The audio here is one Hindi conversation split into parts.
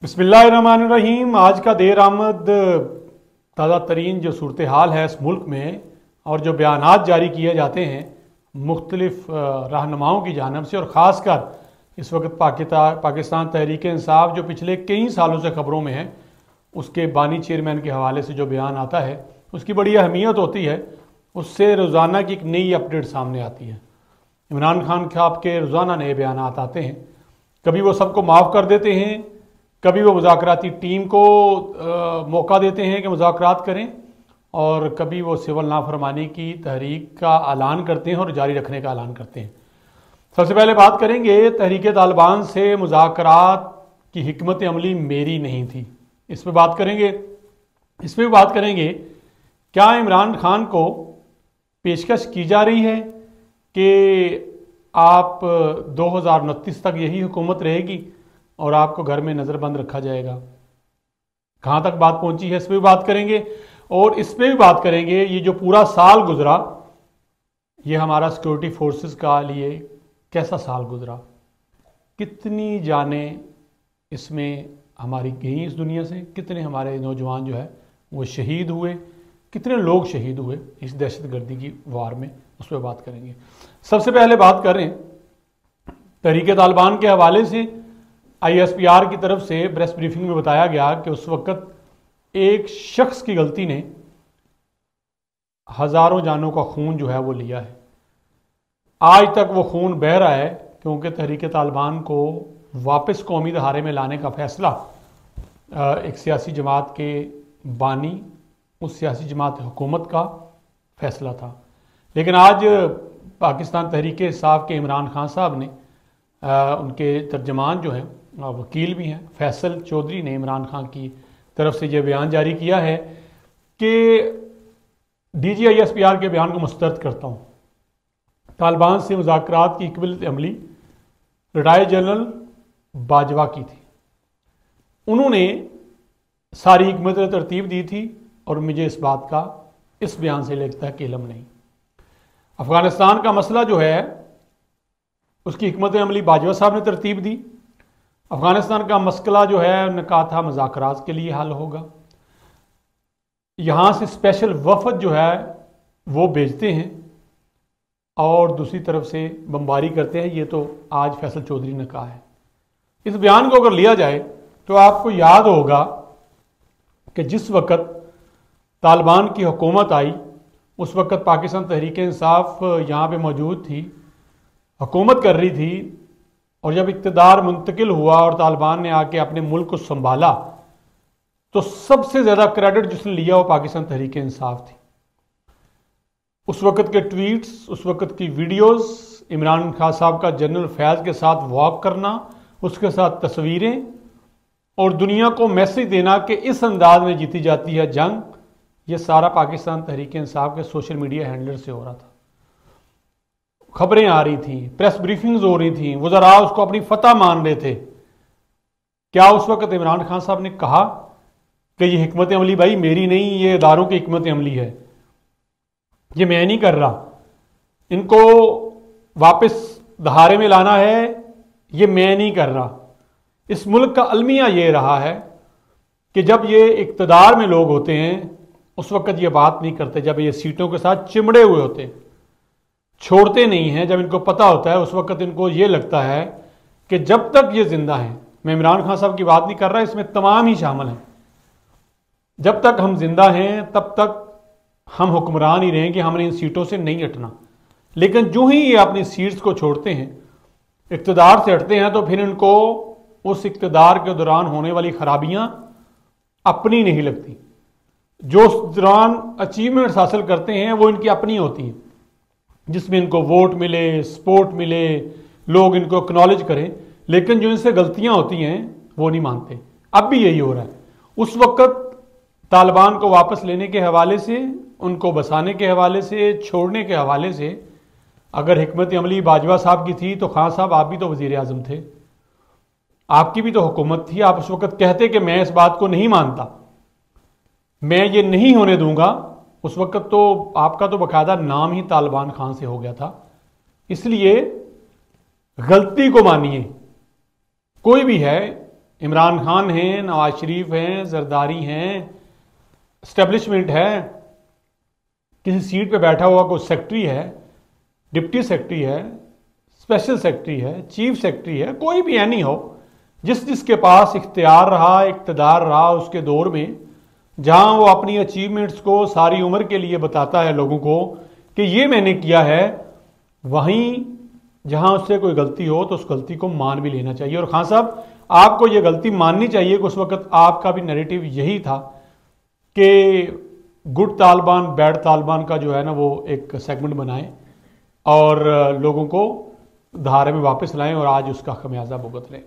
बिस्मिल्लाहिर्रहमानिर्रहीम। आज का देर आमद ताज़ा तरीन जो सूरत हाल है इस मुल्क में और जो बयानात जारी किए जाते हैं मुख्तलिफ रहनुमाओं की जानब से, और ख़ास कर इस वक्त पाकिस्तान तहरीक इंसाफ जो पिछले कई सालों से ख़बरों में है, उसके बानी चेयरमैन के हवाले से जो बयान आता है उसकी बड़ी अहमियत होती है। उससे रोज़ाना की एक नई अपडेट सामने आती है। इमरान खान साहब के रोज़ाना नए बयान आते हैं। कभी वो सबको माफ़ कर देते हैं, कभी वो मुज़ाकराती टीम को मौका देते हैं कि मुज़ाकरात करें, और कभी वो सिविल नाफरमानी की तहरीक का ऐलान करते हैं और जारी रखने का ऐलान करते हैं। सबसे पहले बात करेंगे तहरीक तालिबान से मुज़ाकरात की हिकमत अमली मेरी नहीं थी, इस पर बात करेंगे। इस पर बात करेंगे क्या इमरान खान को पेशकश की जा रही है कि आप 2029 तक यही हुकूमत रहेगी और आपको घर में नज़रबंद रखा जाएगा। कहाँ तक बात पहुंची है इस पर भी बात करेंगे। और इस पर भी बात करेंगे ये जो पूरा साल गुजरा, ये हमारा सिक्योरिटी फोर्सेस का लिए कैसा साल गुजरा, कितनी जानें इसमें हमारी गई इस दुनिया से, कितने हमारे नौजवान जो है वो शहीद हुए, कितने लोग शहीद हुए इस दहशतगर्दी की वार में, उस पर बात करेंगे। सबसे पहले बात करें तहरीक तालिबान के हवाले से। ISPR की तरफ से प्रेस ब्रीफिंग में बताया गया कि उस वक्त एक शख्स की गलती ने हजारों जानों का खून जो है वो लिया है। आज तक वो खून बह रहा है क्योंकि तहरीक तालिबान को वापस कौमी धारे में लाने का फैसला एक सियासी जमात के बानी, उस सियासी जमात हुकूमत का फैसला था। लेकिन आज पाकिस्तान तहरीक इंसाफ के इमरान खान साहब ने, उनके तर्जमान जो हैं वकील भी हैं फैसल चौधरी ने इमरान खान की तरफ से यह बयान जारी किया है कि DG ISPR के बयान को मुस्तरद करता हूँ। तालिबान से मुज़ाकरात की हिकमत अमली रिटायर्ड जनरल बाजवा की थी। उन्होंने सारी हिकमत तरतीब दी थी और मुझे इस बात का इस बयान से लगता है कि इल्म नहीं। अफ़गानिस्तान का मसला जो है उसकी हिकमत अमली बाजवा साहब ने तरतीब दी। अफ़गानिस्तान का मसला जो है उन्होंने कहा था मुज़ाकरात के लिए हल होगा। यहाँ से स्पेशल वफद जो है वो भेजते हैं और दूसरी तरफ से बमबारी करते हैं। ये तो आज फैसल चौधरी ने कहा है। इस बयान को अगर लिया जाए तो आपको याद होगा कि जिस वक़्त तालिबान की हुकूमत आई उस वक़्त पाकिस्तान तहरीक इंसाफ यहाँ पे मौजूद थी, हुकूमत कर रही थी, और जब इक़्तिदार मुंतकिल हुआ और तालिबान ने आके अपने मुल्क को संभाला तो सबसे ज़्यादा क्रेडिट जिसने लिया वो पाकिस्तान तहरीक इंसाफ थी। उस वक़्त के ट्वीट्स, उस वक़्त की वीडियोस, इमरान खान साहब का जनरल फैज़ के साथ वॉक करना, उसके साथ तस्वीरें और दुनिया को मैसेज देना कि इस अंदाज में जीती जाती है जंग, ये सारा पाकिस्तान तहरीक इंसाफ के सोशल मीडिया हैंडलर से हो रहा था। खबरें आ रही थी, प्रेस ब्रीफिंग्स हो रही थी, वज़रा उसको अपनी फतह मान रहे थे। क्या उस वक्त इमरान खान साहब ने कहा कि ये हिकमत अमली भाई मेरी नहीं, ये इदारों की हिकमत अमली है, ये मैं नहीं कर रहा, इनको वापस धारे में लाना है, ये मैं नहीं कर रहा। इस मुल्क का अलमिया ये रहा है कि जब ये इक़्तिदार में लोग होते हैं उस वक्त ये बात नहीं करते, जब ये सीटों के साथ चिमड़े हुए होते हैं, छोड़ते नहीं हैं, जब इनको पता होता है उस वक्त इनको ये लगता है कि जब तक ये जिंदा हैं, मैं इमरान खान साहब की बात नहीं कर रहा, इसमें तमाम ही शामिल हैं, जब तक हम जिंदा हैं तब तक हम हुक्मरान ही रहेंगे, हमने इन सीटों से नहीं हटना। लेकिन जो ही ये अपनी सीट्स को छोड़ते हैं, इक़्तिदार से हटते हैं, तो फिर इनको उस इक़्तिदार के दौरान होने वाली खराबियां अपनी नहीं लगती। जो उस दौरान अचीवमेंट्स हासिल करते हैं वो इनकी अपनी होती हैं, जिसमें इनको वोट मिले, सपोर्ट मिले, लोग इनको एक्नॉलेज करें। लेकिन जो इनसे गलतियां होती हैं वो नहीं मानते। अब भी यही हो रहा है। उस वक्त तालिबान को वापस लेने के हवाले से, उनको बसाने के हवाले से, छोड़ने के हवाले से अगर हिकमत अमली बाजवा साहब की थी तो खान साहब आप भी तो वज़ीर आज़म थे, आपकी भी तो हुकूमत थी। आप उस वक्त कहते कि मैं इस बात को नहीं मानता, मैं ये नहीं होने दूंगा। उस वक्त तो आपका तो बाकायदा नाम ही तालिबान खान से हो गया था। इसलिए गलती को मानिए, कोई भी है इमरान खान हैं, नवाज शरीफ हैं, जरदारी हैं, इस्टेब्लिशमेंट है, किसी सीट पे बैठा हुआ कोई सेक्रेटरी है, डिप्टी सेक्रेटरी है, स्पेशल सेक्रेटरी है, चीफ सेक्रेटरी है, कोई भी एनी हो, जिसके पास इख्तियार रहा, इक़्तिदार रहा उसके दौर में, जहां वो अपनी अचीवमेंट्स को सारी उम्र के लिए बताता है लोगों को कि ये मैंने किया है, वहीं जहां उससे कोई गलती हो तो उस गलती को मान भी लेना चाहिए। और खान साहब, आपको ये गलती माननी चाहिए कि उस वक्त आपका भी नैरेटिव यही था कि गुड तालिबान बैड तालिबान का जो है ना वो एक सेगमेंट बनाएं और लोगों को धारे में वापस लाएं और आज उसका खमियाजा भुगत लें।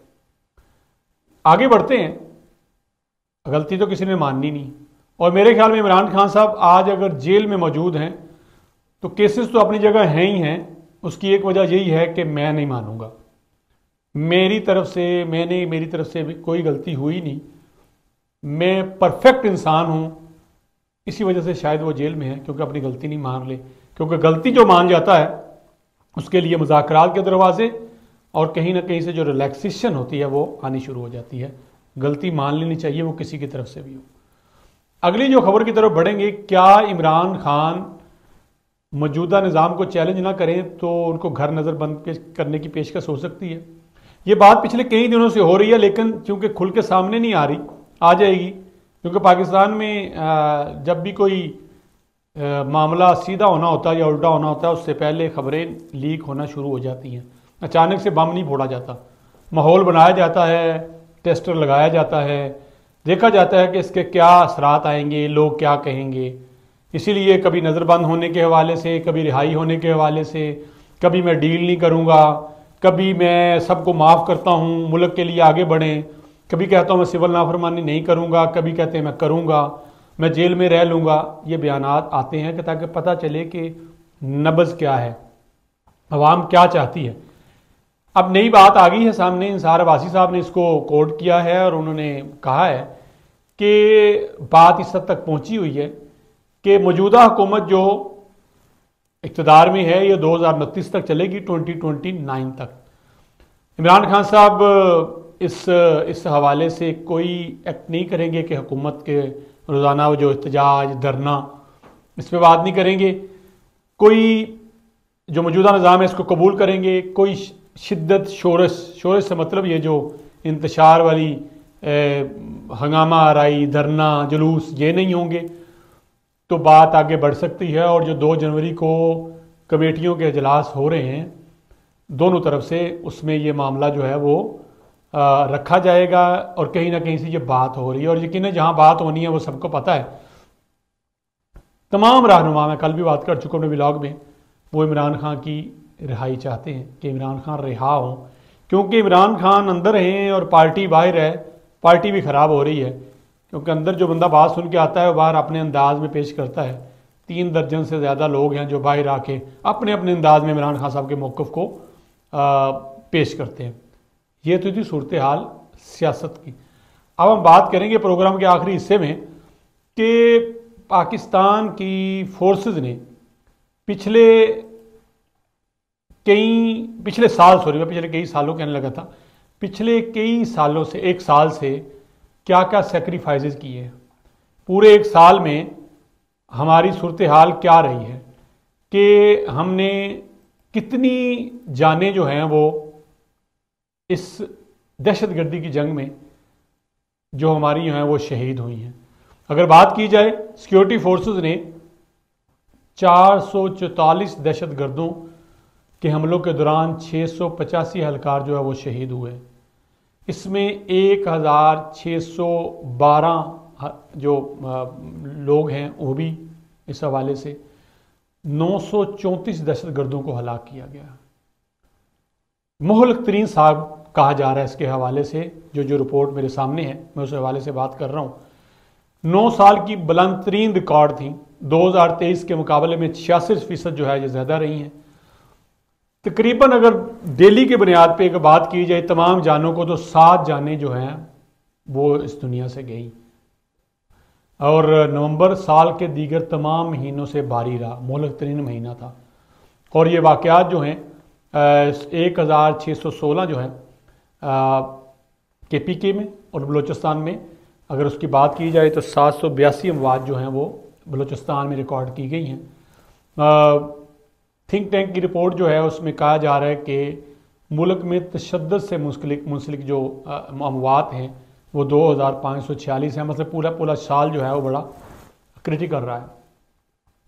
आगे बढ़ते हैं, गलती तो किसी ने माननी नहीं। और मेरे ख्याल में इमरान खान साहब आज अगर जेल में मौजूद हैं तो केसेस तो अपनी जगह हैं ही हैं। उसकी एक वजह यही है कि मैं नहीं मानूंगा, मेरी तरफ से भी कोई गलती हुई नहीं, मैं परफेक्ट इंसान हूं, इसी वजह से शायद वो जेल में है, क्योंकि अपनी गलती नहीं मान ले। क्योंकि गलती जो मान जाता है उसके लिए मुज़ाकरात के दरवाजे और कहीं ना कहीं से जो रिलैक्सेशन होती है वो आनी शुरू हो जाती है। गलती मान लेनी चाहिए, वो किसी की तरफ से भी हो। अगली जो खबर की तरफ बढ़ेंगे, क्या इमरान खान मौजूदा निज़ाम को चैलेंज ना करें तो उनको घर नज़र बंद करने की पेशकश हो सकती है। ये बात पिछले कई दिनों से हो रही है, लेकिन चूंकि खुल के सामने नहीं आ रही, आ जाएगी, क्योंकि पाकिस्तान में जब भी कोई मामला सीधा होना होता है या उल्टा होना होता है, उससे पहले खबरें लीक होना शुरू हो जाती हैं। अचानक से बम नहीं फोड़ा जाता, माहौल बनाया जाता है, टेस्टर लगाया जाता है, देखा जाता है कि इसके क्या असरात आएंगे, लोग क्या कहेंगे। इसीलिए कभी नज़रबंद होने के हवाले से, कभी रिहाई होने के हवाले से, कभी मैं डील नहीं करूँगा, कभी मैं सबको माफ़ करता हूँ, मुल्क के लिए आगे बढ़ें, कभी कहता हूँ मैं सिविल नाफरमानी नहीं करूँगा, कभी कहते हैं मैं करूँगा, मैं जेल में रह लूँगा। ये बयानात आते हैं कि ताकि पता चले कि नब्ज़ क्या है, अवाम क्या चाहती है। अब नई बात आ गई है सामने, इंसार अब्बासी साहब ने इसको कोट किया है और उन्होंने कहा है कि बात इस हद तक पहुँची हुई है कि मौजूदा हुकूमत जो इक़्तिदार में है ये 2029 तक चलेगी, 2029 तक। इमरान खान साहब इस हवाले से कोई एक्ट नहीं करेंगे कि हुकूमत के रोज़ाना वो जो एहतजाज धरना, इस पर बात नहीं करेंगे। कोई जो मौजूदा निज़ाम है इसको कबूल करेंगे। कोई शिद्दत शोरश से मतलब ये जो इंतशार वाली हंगामा आराई, धरना, जुलूस, ये नहीं होंगे तो बात आगे बढ़ सकती है। और जो 2 जनवरी को कमेटियों के इजलास हो रहे हैं दोनों तरफ से, उसमें ये मामला जो है वो रखा जाएगा और कहीं ना कहीं से ये बात हो रही है। और यकीनन जहां बात होनी है वो सबको पता है। तमाम रहनुमा, मैं कल भी बात कर चुका हूँ अपने ब्लॉग में, वो इमरान खान की रिहाई चाहते हैं कि इमरान खान रिहा हों, क्योंकि इमरान खान अंदर हैं और पार्टी बाहर है। पार्टी भी ख़राब हो रही है, क्योंकि अंदर जो बंदा बात सुन के आता है वो बाहर अपने अंदाज में पेश करता है। 3 दर्जन से ज़्यादा लोग हैं जो बाहर आके अपने अपने अंदाज में इमरान खान साहब के मौक़िफ़ को पेश करते हैं। ये तो थी सूरत हाल सियासत की। अब हम बात करेंगे प्रोग्राम के आखिरी हिस्से में कि पाकिस्तान की फोर्सेस ने पिछले कई सालों कहने लगा था, पिछले कई सालों से, 1 साल से क्या क्या सेक्रीफाइसेस किए हैं। पूरे 1 साल में हमारी सूरत हाल क्या रही है कि हमने कितनी जानें जो हैं वो इस दहशतगर्दी की जंग में जो हमारी हैं वो शहीद हुई हैं। अगर बात की जाए, सिक्योरिटी फोर्सेस ने 444 दहशतगर्दों के हमलों के दौरान 685 एहलकार जो है वो शहीद हुए। इसमें 1612 जो लोग हैं वो भी इस हवाले से, 934 दहशतगर्दों को हलाक किया गया। मुहलक तरीन साहब कहा जा रहा है इसके हवाले से, जो रिपोर्ट मेरे सामने है मैं उस हवाले से बात कर रहा हूँ। 9 साल की बुलंद तरीन रिकॉर्ड थी। 2023 के मुकाबले में 66% जो है ये ज़्यादा रही हैं। तकरीबन अगर डेली के बुनियाद पे एक बात की जाए तमाम जानों को, तो 7 जानें जो हैं वो इस दुनिया से गई। और नवंबर साल के दीगर तमाम महीनों से भारी रहा, मुहलक तरीन महीना था। और ये वाक़यात जो हैं 1616 जो है KPK में और बलूचिस्तान में अगर उसकी बात की जाए तो 782 अमवात जो हैं वो बलूचिस्तान में रिकॉर्ड की गई हैं। थिंक टैंक की रिपोर्ट जो है उसमें कहा जा रहा है कि मुल्क में तशद्दुद से मुंसलिक जो अमवात हैं वो 2546 है। मतलब पूरा साल जो है वो बड़ा क्रिटिकल रहा है।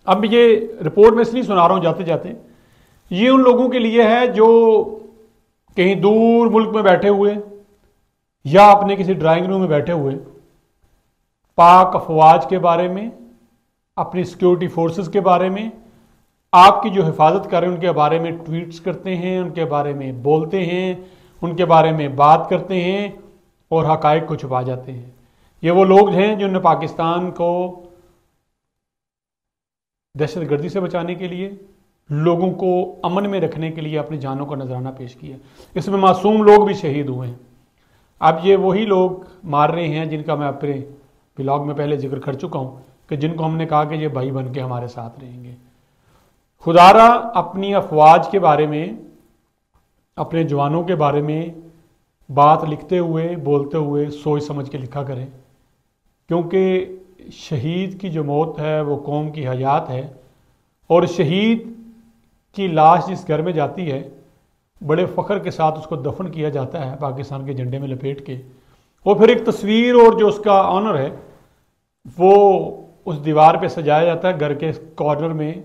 अब ये रिपोर्ट में इसलिए सुना रहा हूँ जाते जाते, ये उन लोगों के लिए है जो कहीं दूर मुल्क में बैठे हुए या अपने किसी ड्राइंग रूम में बैठे हुए पाक अफवाज के बारे में, अपनी सिक्योरिटी फोर्सेस के बारे में, आपकी जो हिफाजत कर रहे हैं उनके बारे में ट्वीट्स करते हैं, उनके बारे में बोलते हैं, उनके बारे में बात करते हैं और हकायक को छुपा जाते हैं। ये वो लोग हैं जिन्होंने पाकिस्तान को दहशतगर्दी से बचाने के लिए, लोगों को अमन में रखने के लिए अपनी जानों का नजराना पेश किया। इसमें मासूम लोग भी शहीद हुए हैं। अब ये वही लोग मार रहे हैं जिनका मैं अपने ब्लॉग में पहले जिक्र कर चुका हूँ कि जिनको हमने कहा कि ये भाई बन के हमारे साथ रहेंगे। खुदारा अपनी अफवाज के बारे में, अपने जवानों के बारे में बात लिखते हुए, बोलते हुए सोच समझ के लिखा करें, क्योंकि शहीद की जो मौत है वो कौम की हयात है। और शहीद की लाश जिस घर में जाती है बड़े फ़ख्र के साथ उसको दफन किया जाता है पाकिस्तान के झंडे में लपेट के, और फिर एक तस्वीर और जो उसका ऑनर है वो उस दीवार पे सजाया जाता है, घर के कॉर्नर में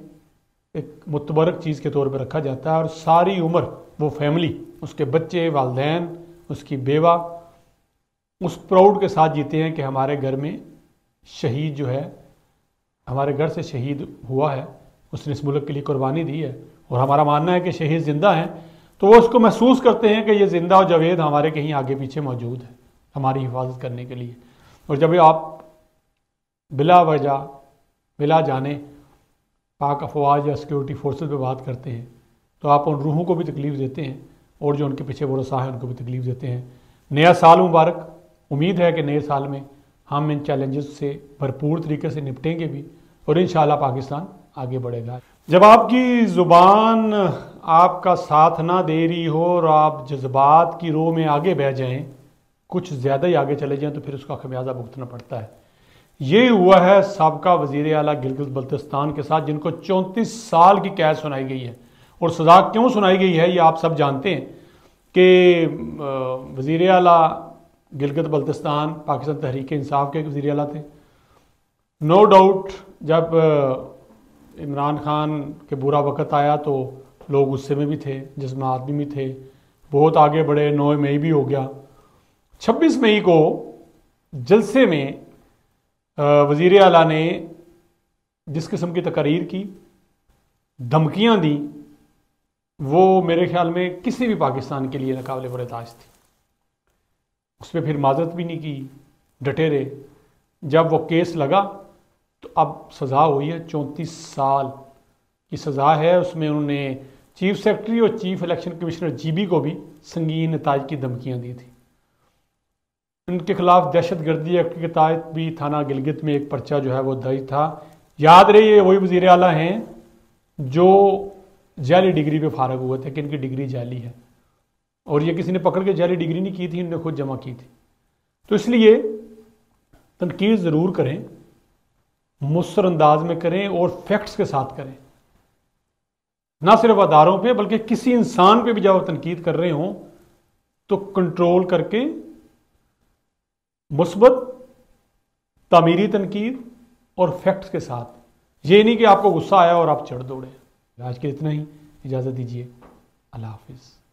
एक मुतबरक चीज़ के तौर पे रखा जाता है। और सारी उम्र वो फैमिली, उसके बच्चे, वालिदैन, उसकी बेवा उस प्राउड के साथ जीते हैं कि हमारे घर में शहीद जो है, हमारे घर से शहीद हुआ है, उसने इस मुल्क के लिए कुर्बानी दी है। और हमारा मानना है कि शहीद ज़िंदा हैं, तो वो उसको महसूस करते हैं कि ये ज़िंदा और जावेद हमारे कहीं आगे पीछे मौजूद है हमारी हिफाजत करने के लिए। और जब आप बिला वजह, बिला जाने पाक अफवाज या सिक्योरिटी फोर्सेस पे बात करते हैं तो आप उन रूहों को भी तकलीफ़ देते हैं और जो उनके पीछे भरोसा है उनको भी तकलीफ़ देते हैं। नया साल मुबारक। उम्मीद है कि नए साल में हम इन चैलेंजेस से भरपूर तरीके से निपटेंगे भी और इंशाल्लाह पाकिस्तान आगे बढ़ेगा। जब आपकी ज़ुबान आपका साथ ना दे रही हो और आप जज्बात की रो में आगे बह जाएं, कुछ ज़्यादा ही आगे चले जाएं, तो फिर उसका खमियाजा भुगतना पड़ता है। ये हुआ है साबका वज़ीर आला गिलगित बल्तिस्तान के साथ, जिनको 34 साल की कैद सुनाई गई है। और सज़ा क्यों सुनाई गई है ये आप सब जानते हैं कि वज़ीर आला गिलगित बल्तिस्तान पाकिस्तान तहरीक इंसाफ के वज़ीर आला थे। नो डाउट जब इमरान खान के बुरा वक़्त आया तो लोग गुस्से में भी थे, जज्बात भी थे, बहुत आगे बढ़े। 9 मई भी हो गया। 26 मई को जलसे में वज़ीर आला ने जिस किस्म की तकरीर की, धमकियां दी, वो मेरे ख्याल में किसी भी पाकिस्तान के लिए नाकाबिले बर्दाश्त थी। उस पर फिर माजरत भी नहीं की, डटे रहे। जब वो केस लगा तो अब सज़ा हुई है, 34 साल की सज़ा है। उसमें उन्होंने चीफ सेक्रेटरी और चीफ इलेक्शन कमिश्नर GB को भी संगीन नताज की धमकियां दी थी। उनके खिलाफ दहशतगर्दी एक्ट के तहत भी थाना गिलगित में एक पर्चा जो है वो दर्ज था। याद रहे ये वही वज़ीर आला हैं जो जाली डिग्री पे फारग हुए थे कि इनकी डिग्री जाली है, और ये किसी ने पकड़ के जाली डिग्री नहीं की थी, इन्होंने खुद जमा की थी। तो इसलिए तनकीद ज़रूर करें, मुस्तर अंदाज में करें और फैक्ट्स के साथ करें, ना सिर्फ अदारों पे बल्कि किसी इंसान पे भी जब आप तनकीद कर रहे हों तो कंट्रोल करके मुस्बत तामीरी तनकीद और फैक्ट्स के साथ। ये नहीं कि आपको गुस्सा आया और आप चढ़ दौड़े। आज के इतना ही, इजाज़त दीजिए। अल्लाह हाफिज़।